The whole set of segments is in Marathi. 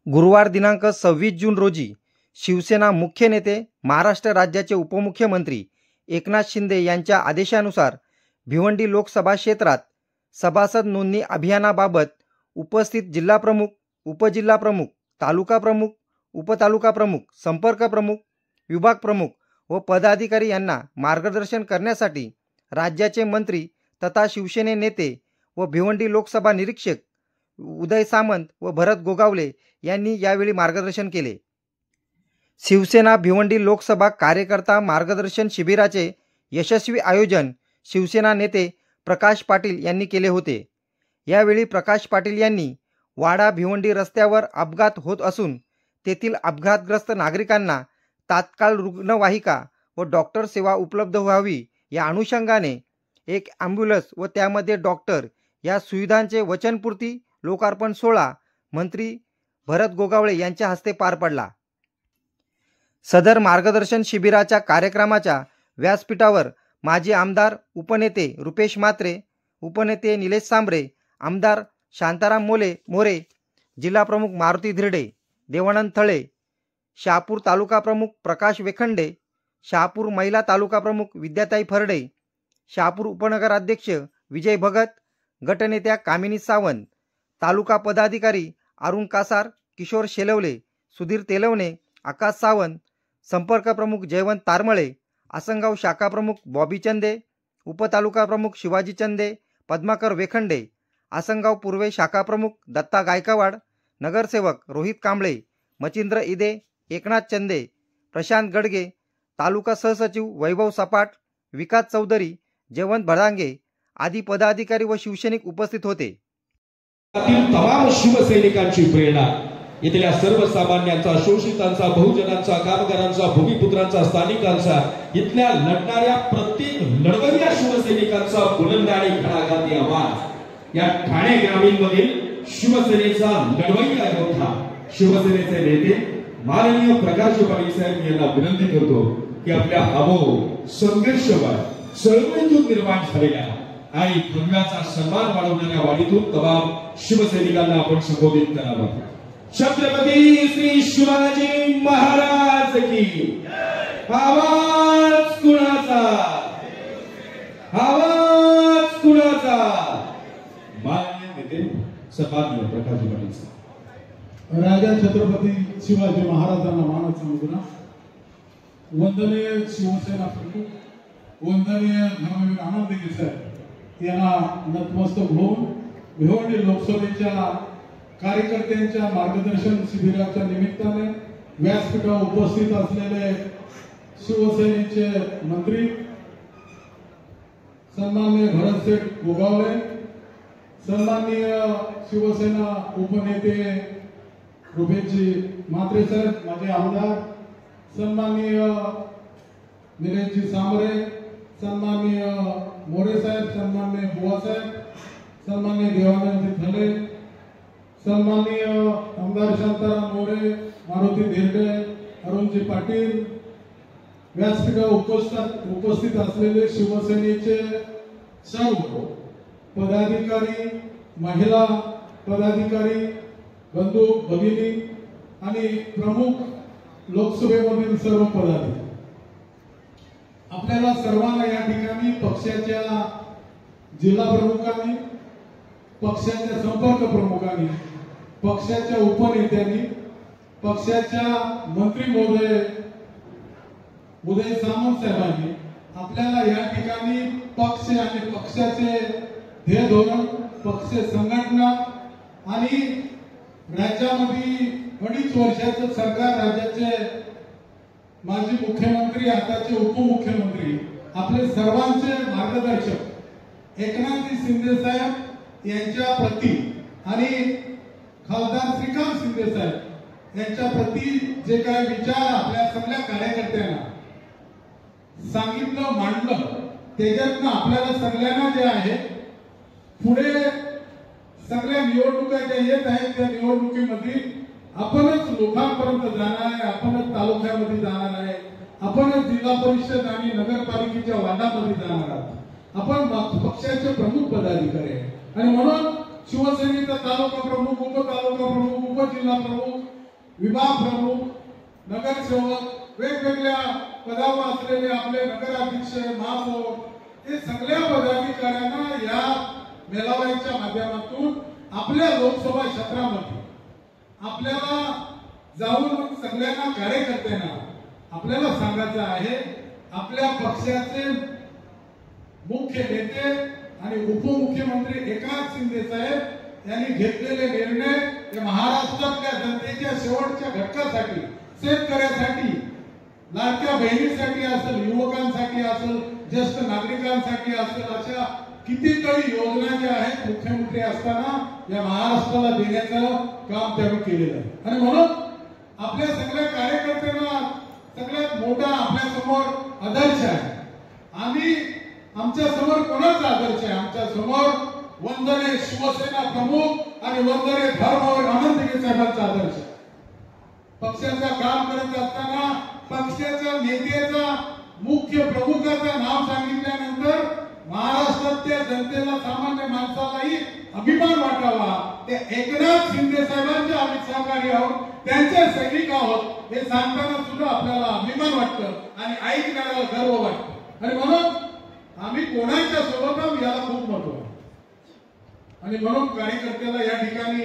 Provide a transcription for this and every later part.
गुरुवार दिनांक 26 जून रोजी शिवसेना मुख्य नेते महाराष्ट्र राज्याचे उपमुख्यमंत्री एकनाथ शिंदे यांच्या आदेशानुसार भिवंडी लोकसभा क्षेत्रात सभासद नोंदणी अभियानाबाबत उपस्थित जिल्हा प्रमुख, उपजिल्हा प्रमुख, तालुका प्रमुख, उपतालुका प्रमुख, संपर्क प्रमुख, विभाग प्रमुख व पदाधिकारी यांना मार्गदर्शन करण्यासाठी राज्याचे मंत्री तथा शिवसेने नेते व भिवंडी लोकसभा निरीक्षक उदय सामंत व भरत गोगावले यांनी यावेळी मार्गदर्शन केले। शिवसेना भिवंडी लोकसभा कार्यकर्ता मार्गदर्शन शिबिराचे यशस्वी आयोजन शिवसेना नेते प्रकाश पाटील यांनी केले होते। यावेळी प्रकाश पाटील यांनी वाडा भिवंडी रस्त्यावर अपघात होत असून तेथील अपघातग्रस्त नागरिकांना तात्काळ रुग्णवाहिका व डॉक्टर सेवा उपलब्ध व्हावी या अनुषंगाने एक ॲम्ब्युलन्स व त्यामध्ये डॉक्टर या सुविधांचे वचनपूर्ती लोकार्पण सोहळा मंत्री भरत गोगावळे यांच्या हस्ते पार पडला। सदर मार्गदर्शन शिबिराच्या कार्यक्रमाच्या व्यासपीठावर माजी आमदार उपनेते रुपेश म्हात्रे, उपनेते निलेश सांबरे, आमदार शांताराम मोरे, जिल्हा प्रमुख मारुती धिरडे, देवानंद थळे, शहापूर तालुका प्रमुख प्रकाश वेखंडे, शहापूर महिला तालुका प्रमुख विद्याताई फरडे, शहापूर उपनगराध्यक्ष विजय भगत, गटनेत्या कामिनी सावंत, तालुका पदाधिकारी अरुण कासार, किशोर शेलवले, सुधीर तेलवणे, आकाश सावंत, संपर्क प्रमुख जयवंत तारमळे, आसनगाव शाखा प्रमुख बॉबी चंदे, उपतालुका प्रमुख शिवाजी चंदे, पद्माकर वेखंडे, आसनगाव पूर्वे शाखा प्रमुख दत्ता गायकवाड, नगरसेवक रोहित कांबळे, मचिंद्र इदे, एकनाथ चंदे, प्रशांत गडगे, तालुका सहसचिव वैभव सपाट, विकास चौधरी, जयवंत भडांगे आदी पदाधिकारी व शिवसैनिक उपस्थित होते। तमाम शिवसैनिकांची प्रेरणा, इथल्या सर्वसामान्यांचा, शोषितांचा, बहुजनांचा, कामगारांचा, भूमिपुत्रांचा, स्थानिकांचा, इथल्या लढणाऱ्या प्रत्येक लढवय्या शिवसैनिकांचा बुलंद आणि घणाघाती आवाज या ठाणे ग्रामीण मधील शिवसेनेचा लढवय्या योद्धा, शिवसेनेचे नेते माननीय प्रकाश पाटील साहेब यांना विनंती करतो की आपल्या अमोघ संघर्षमय चळवळीतून निर्माण झालेल्या आणि धर्माचा सन्मान वाढवणाऱ्या वाढीतून तमाम शिवसैनिकांना आपण संबोधित करावं। छत्रपती श्री शिवाजी महाराज की आवाज कुणाचा, आवाज कुणाचा। माननीय नेते सन्माननीय प्रकाश पाटील साहेब। राजा छत्रपती शिवाजी महाराजांना मानाचा मुजरा, वंदनीय शिवसेना प्रमुख, वंदनीय धर्मवीर आनंदगिरी साहेब यांना नतमस्तक होऊन भिवंडी लोकसभेच्या कार्यकर्त्यांच्या मार्गदर्शन शिबिराच्या निमित्ताने व्यासपीठावर उपस्थित असलेले शिवसेनेचे मंत्री सन्माननीय भरतसेठ गोगावले, सन्माननीय शिवसेना उपनेते रुपेशजी म्हात्रे साहेब, माझे आमदार सन्माननीय निलेशजी सांबरे, सन्माननीय मोरे साहेब, सन्माननीय बुवा साहेब, सन्माननीय देवानंदजी थले, सन्माननीय आमदार शांताराम मोरे, मारुती धिरडे, अरुणजी पाटील, व्यासपीठावर उपस्थित असलेले शिवसेनेचे सर्व पदाधिकारी, महिला पदाधिकारी, बंधू भगिनी आणि प्रमुख लोकसभेमधील सर्व पदाधिकारी, आपल्याला सर्वांना या ठिकाणी पक्षाच्या जिल्हा प्रमुखांनी, पक्षाच्या संपर्क प्रमुखांनी, पक्षाच्या उपनेत्यांनी, पक्षाच्या मंत्री महोदय उदय सामंत साहेबांनी आपल्याला या ठिकाणी पक्ष आणि पक्षाचे ध्येय धोरण, पक्ष संघटना आणि राज्यामध्ये 2.5 वर्षाचं सरकार, राज्याचे माजी मुख्यमंत्री, आताचे उपमुख्यमंत्री, आपले सर्वांचे मार्गदर्शक एकनाथजी शिंदे साहेब यांच्या प्रती आणि खासदार श्रीकांत शिंदे साहेब यांच्या प्रती जे काही विचार आपल्या सगळ्या कार्यकर्त्यांना सांगितलं, मांडलं, त्याच्यातनं आपल्याला सगळ्यांना जे आहे पुढे सगळ्या निवडणुका ज्या येत आहेत त्या निवडणुकीमध्ये आपणच लोकांपर्यंत जाणार आहे, आपणच तालुक्यामध्ये जाणार आहे, आपणच जिल्हा परिषद आणि नगरपालिकेच्या वार्डामध्ये जाणार आहोत, आपण पक्षाचे प्रमुख पदाधिकारी आहे आणि म्हणून शिवसेनेचा तालुका प्रमुख, उपतालुका प्रमुख, उपजिल्हा प्रमुख विभाग प्रमुख, नगरसेवक, वेगवेगळ्या पदावर असलेले आपले नगराध्यक्ष, महापौर, हे सगळ्या पदाधिकाऱ्यांना या मेळाव्याच्या माध्यमातून आपल्या लोकसभा क्षेत्रामध्ये आपल्याला जाऊन सगळ्यांना कार्यकर्त्यांना आपल्याला सांगायचं आहे, आपल्या पक्षाचे मुख्य नेते आणि उपमुख्यमंत्री एकनाथ शिंदे साहेब यांनी घेतलेले निर्णय हे महाराष्ट्रातल्या जनतेच्या शेवटच्या घटकासाठी, शेतकऱ्यासाठी, लाडक्या बहिणीसाठी असेल, युवकांसाठी असेल, ज्येष्ठ नागरिकांसाठी असेल, अशा कितीतरी योजना ज्या आहेत मुख्यमंत्री असताना या महाराष्ट्राला देण्याचं काम त्यांनी केलेलं आहे. आणि म्हणून आपल्या सगळ्या कार्यकर्त्यांना सगळ्यात मोठा आपल्या समोर आदर्श आहे. आम्ही आमच्या समोर कोणाचा आदर्श आहे? आमच्या समोर वंदने शिवसेना प्रमुख आणि वंदने धर्मवीर अनंत गिरे साहेबांचा आदर्श आहे. पक्षाचं काम करत असताना पक्षाच्या नेत्याचा, मुख्य प्रमुखाचं नाव सांगितल्यानंतर महाराष्ट्रातल्या जनतेला, सामान्य माणसालाही अभिमान वाटावा. ते एकनाथ शिंदे साहेबांचे आम्ही सहकारी आहोत, त्यांचे सैनिक आहोत हे सांगताना सुद्धा आपल्याला अभिमान वाटतं आणि ऐकणाऱ्याला गर्व वाटतं. आणि म्हणून आम्ही कोणाच्या सोबत आहोत याला खूप महत्व आहे. आणि म्हणून कार्यकर्त्याला या ठिकाणी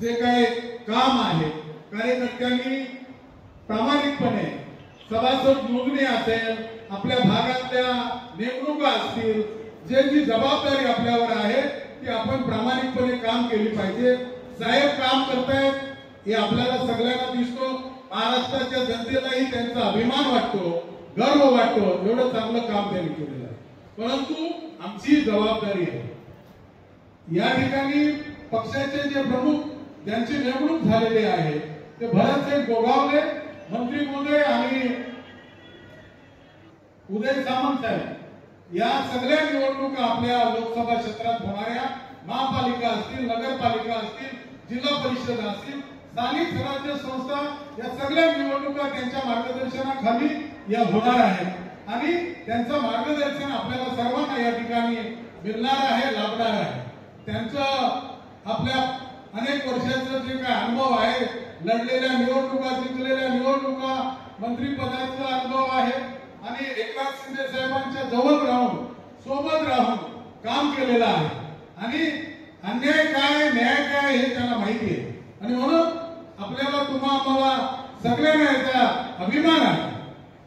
जे काही काम आहे, कार्यकर्त्यांनी प्रामाणिकपणे सभासद नोंदणी असेल, आपल्या भागातल्या नेमणुका असतील, जी जबाबदारी आपल्यावर आहे ती आपण प्रामाणिकपणे काम केली पाहिजे. साहेब काम करतायत हे आपल्याला सगळ्यांना दिसतो. महाराष्ट्राच्या जनतेलाही त्यांचा अभिमान वाटतो, गर्व वाटतो, एवढं चांगलं काम त्यांनी केलेलं आहे. परंतु आमची जबाबदारी आहे, या ठिकाणी पक्षाचे जे प्रमुख ज्यांची नेमणूक झालेली आहे ते भरतसिंग गोगावले मंत्री महोदय आणि उदय सामंत साहेब, या सगळ्या निवडणुका आपल्या लोकसभा क्षेत्रात होणाऱ्या महापालिका असतील, नगरपालिका असतील, जिल्हा परिषद असतील, स्थानिक स्वराज्य संस्था, या सगळ्या निवडणुका त्यांच्या मार्गदर्शनाखाली या होणार आहेत आणि त्यांचं मार्गदर्शन आपल्याला सर्वांना या ठिकाणी मिळणार आहे, लाभणार आहे. त्यांचं आपल्या अनेक वर्षाचं जे काय अनुभव आहे, लढलेल्या निवडणुका, जिंकलेल्या निवडणुका, मंत्रिपदाचा अनुभव आहे आणि एकनाथ शिंदे साहेबांच्या जवळ राहून, सोबत राहून काम केलेलं आहे आणि अन्याय काय, न्याय काय हे त्यांना माहिती आहे. आणि म्हणून आपल्याला आम्हाला सगळ्यांना याचा अभिमान आहे.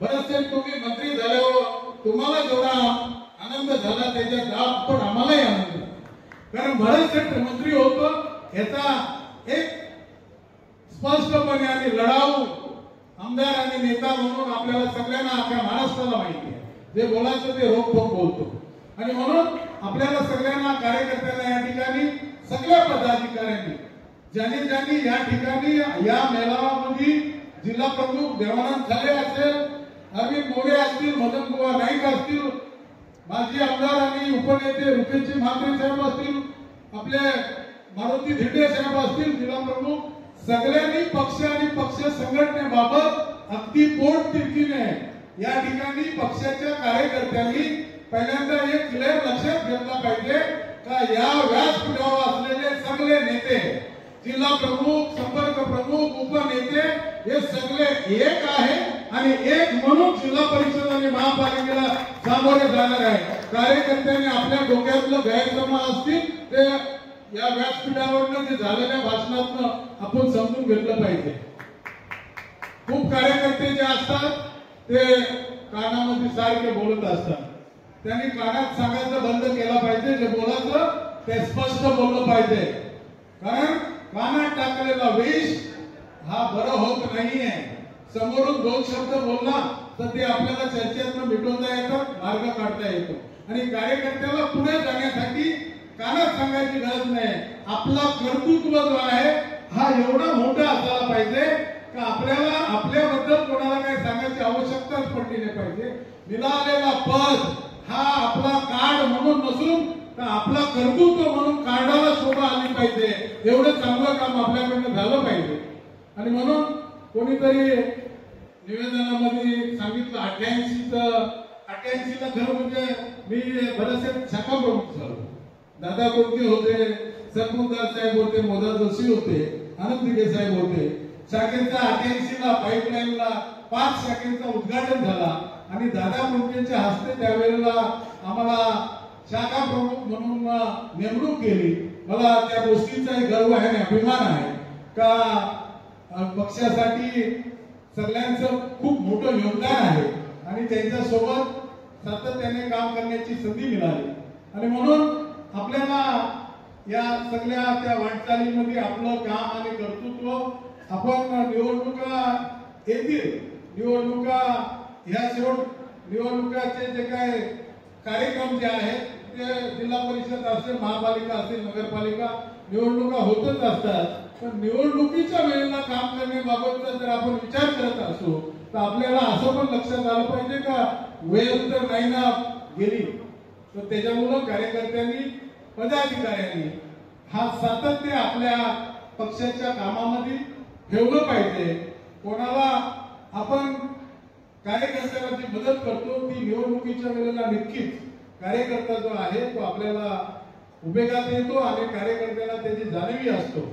बरेचसे तुम्ही मंत्री झाल्यावर तुम्हाला जेवढा आनंद झाला त्याच्या दाब आम्हालाही आनंद झाला, कारण बरेचसे मंत्री होतो याचा एक स्पष्टपणे आणि लढाऊ आमदार आणि नेता म्हणून आपल्याला सगळ्यांना आपल्या महाराष्ट्राला माहिती आहे. जे बोलायचं ते रोखोक बोलतो. आणि म्हणून आपल्याला सगळ्यांना, कार्यकर्त्यांना या ठिकाणी सगळ्या पदाधिकाऱ्यांनी ज्यांनी या ठिकाणी या मेळाव्यामध्ये जिल्हा प्रमुख देवानंद झाले असेल, अरविंद मोरे असतील, मदन कुमार नाईक असतील, माजी आमदार आणि उपनेते रुपेशजी म्हात्रे साहेब असतील, आपले मारुती धिंडे साहेब असतील, जिल्हा प्रमुख, सगळ्यांनी पक्ष आणि पक्ष संघटनेबाबत अगदी पोटतिडकीने या ठिकाणी पक्षाच्या कार्यकर्त्यांनी पहिल्यांदा एक क्लिअर लक्षात घेतला पाहिजे का या व्यासपीठावर असलेले सगळे नेते, जिल्हा प्रमुख, संपर्क प्रमुख, उपनेते हे सगळे एक आहे आणि एक म्हणून जिल्हा परिषद आणि महापालिकेला सामोरे जाणार आहे. कार्यकर्त्यांनी आपल्या डोक्यातलं गैरसमज असतील ते या व्यासपीठावरनं जे झालेल्या भाषणातनं आपण समजून घेतलं पाहिजे. खूप कार्यकर्ते जे असतात ते कानामध्ये सारखे बोलत असतात, त्यांनी कानात सांगायचं बंद केलं पाहिजे. जे बोलायचं ते स्पष्ट बोललं पाहिजे, कारण कानात टाकलेला विष हा बरं होत नाहीये. समोरून दोन शब्द बोलला तर ते आपल्याला चर्चेतनं मिटवता येतात, मार्ग काढता येतो. आणि कार्यकर्त्याला पुढे जाण्यासाठी कानात सांगायची गरज नाही. आपला कर्तृत्व जो आहे हा एवढा मोठा असायला पाहिजे का आपल्याला आपल्याबद्दल कोणाला काही सांगायची आवश्यकताच पडली नाही पाहिजे. मिळालेला पद हा आपला कार्ड म्हणून नसून तर आपला कर्तृत्व म्हणून कार्डाला शोभा आली पाहिजे. एवढं चांगलं काम आपल्याकडनं झालं पाहिजे. आणि म्हणून कोणीतरी निवेदनामध्ये सांगितलं 88ला खरं म्हणजे मी बरेचसे शाखा प्रमुख झालो. दादा कोणते होते, सरमुखदार साहेब होते, मोदा जोशी होते, आनंद दिघे साहेब होते. शाखेचा 88 ला पाईपलाईनला 5 शाखेचा उद्घाटन झाला आणि दादा मुंडेंच्या हस्ते त्यावेळेला आम्हाला शाखा प्रमुख म्हणून नेमणूक केली. मला त्या गोष्टीचा गर्व आहे आणि अभिमान आहे का पक्षासाठी सगळ्यांचं खूप मोठं योगदान आहे आणि त्यांच्यासोबत सातत्याने काम करण्याची संधी मिळाली. आणि म्हणून आपल्याला या सगळ्या त्या वाटचालीमध्ये आपलं काम आणि कर्तृत्व आपण निवडणुका येतील, निवडणुका ह्या शेवट निवडणुकाचे जे काय कार्यक्रम जे आहेत ते जिल्हा परिषद असेल, महापालिका असेल, नगरपालिका निवडणुका होतच असतात. पण निवडणुकीच्या वेळेला काम करण्याबाबतचा जर आपण विचार करत असू तर आपल्याला असं पण लक्षात आलं पाहिजे का वेळ तर नाही ना गेली, तर त्याच्यामुळं कार्यकर्त्यांनी पदाधिकाऱ्यांनी हा सातत्य आपल्या पक्षाच्या कामामध्ये ठेवलं पाहिजे. कोणाला आपण कार्यकर्त्याला जी मदत करतो ती निवडणुकीच्या वेळेला नक्कीच कार्यकर्ता जो आहे तो आपल्याला उपयोगात येतो आणि कार्यकर्त्याला त्याची जाणीव असतो.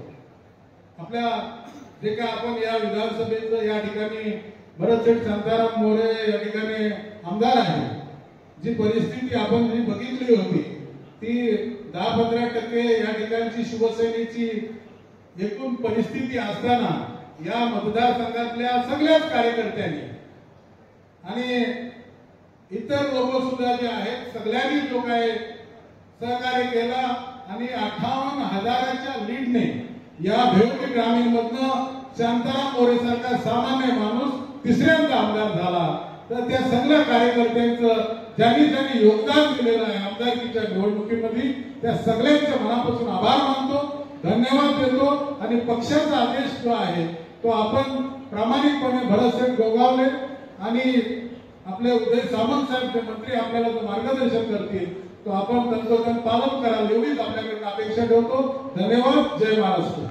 आपल्या जे काय आपण या विधानसभेचं या ठिकाणी भरतशेठ शांताराम मोरे या ठिकाणी आमदार आहे, जी परिस्थिती आपण जी बघितली होती ती 10-15% या ठिकाणची शिवसेनेची एकूण परिस्थिती असताना या मतदारसंघातल्या सगळ्याच कार्यकर्त्यांनी आणि इतर लोक सुद्धा जे आहेत सगळ्यांनी जो काय सहकार्य केला आणि 58,000च्या लीडने या भिवंडी ग्रामीण मधनं शांताराम मोरे सारखा सामान्य माणूस तिसऱ्यांदा आमदार झाला. तर त्या सगळ्या कार्यकर्त्यांचं ज्यांनी योगदान दिलेलं आहे आमदारकीच्या निवडणुकीमध्ये त्या सगळ्यांच्या मनापासून आभार मानतो, धन्यवाद देतो आणि पक्षाचा आदेश जो आहे तो आपण प्रामाणिकपणे भरतशेठ गोगावले आणि आपले उदय सामंत साहेब जे मंत्री आपल्याला जो मार्गदर्शन करतील तो आपण तंतोतंत पालन कराल एवढीच आपल्याकडे अपेक्षा ठेवतो. धन्यवाद. जय महाराष्ट्र.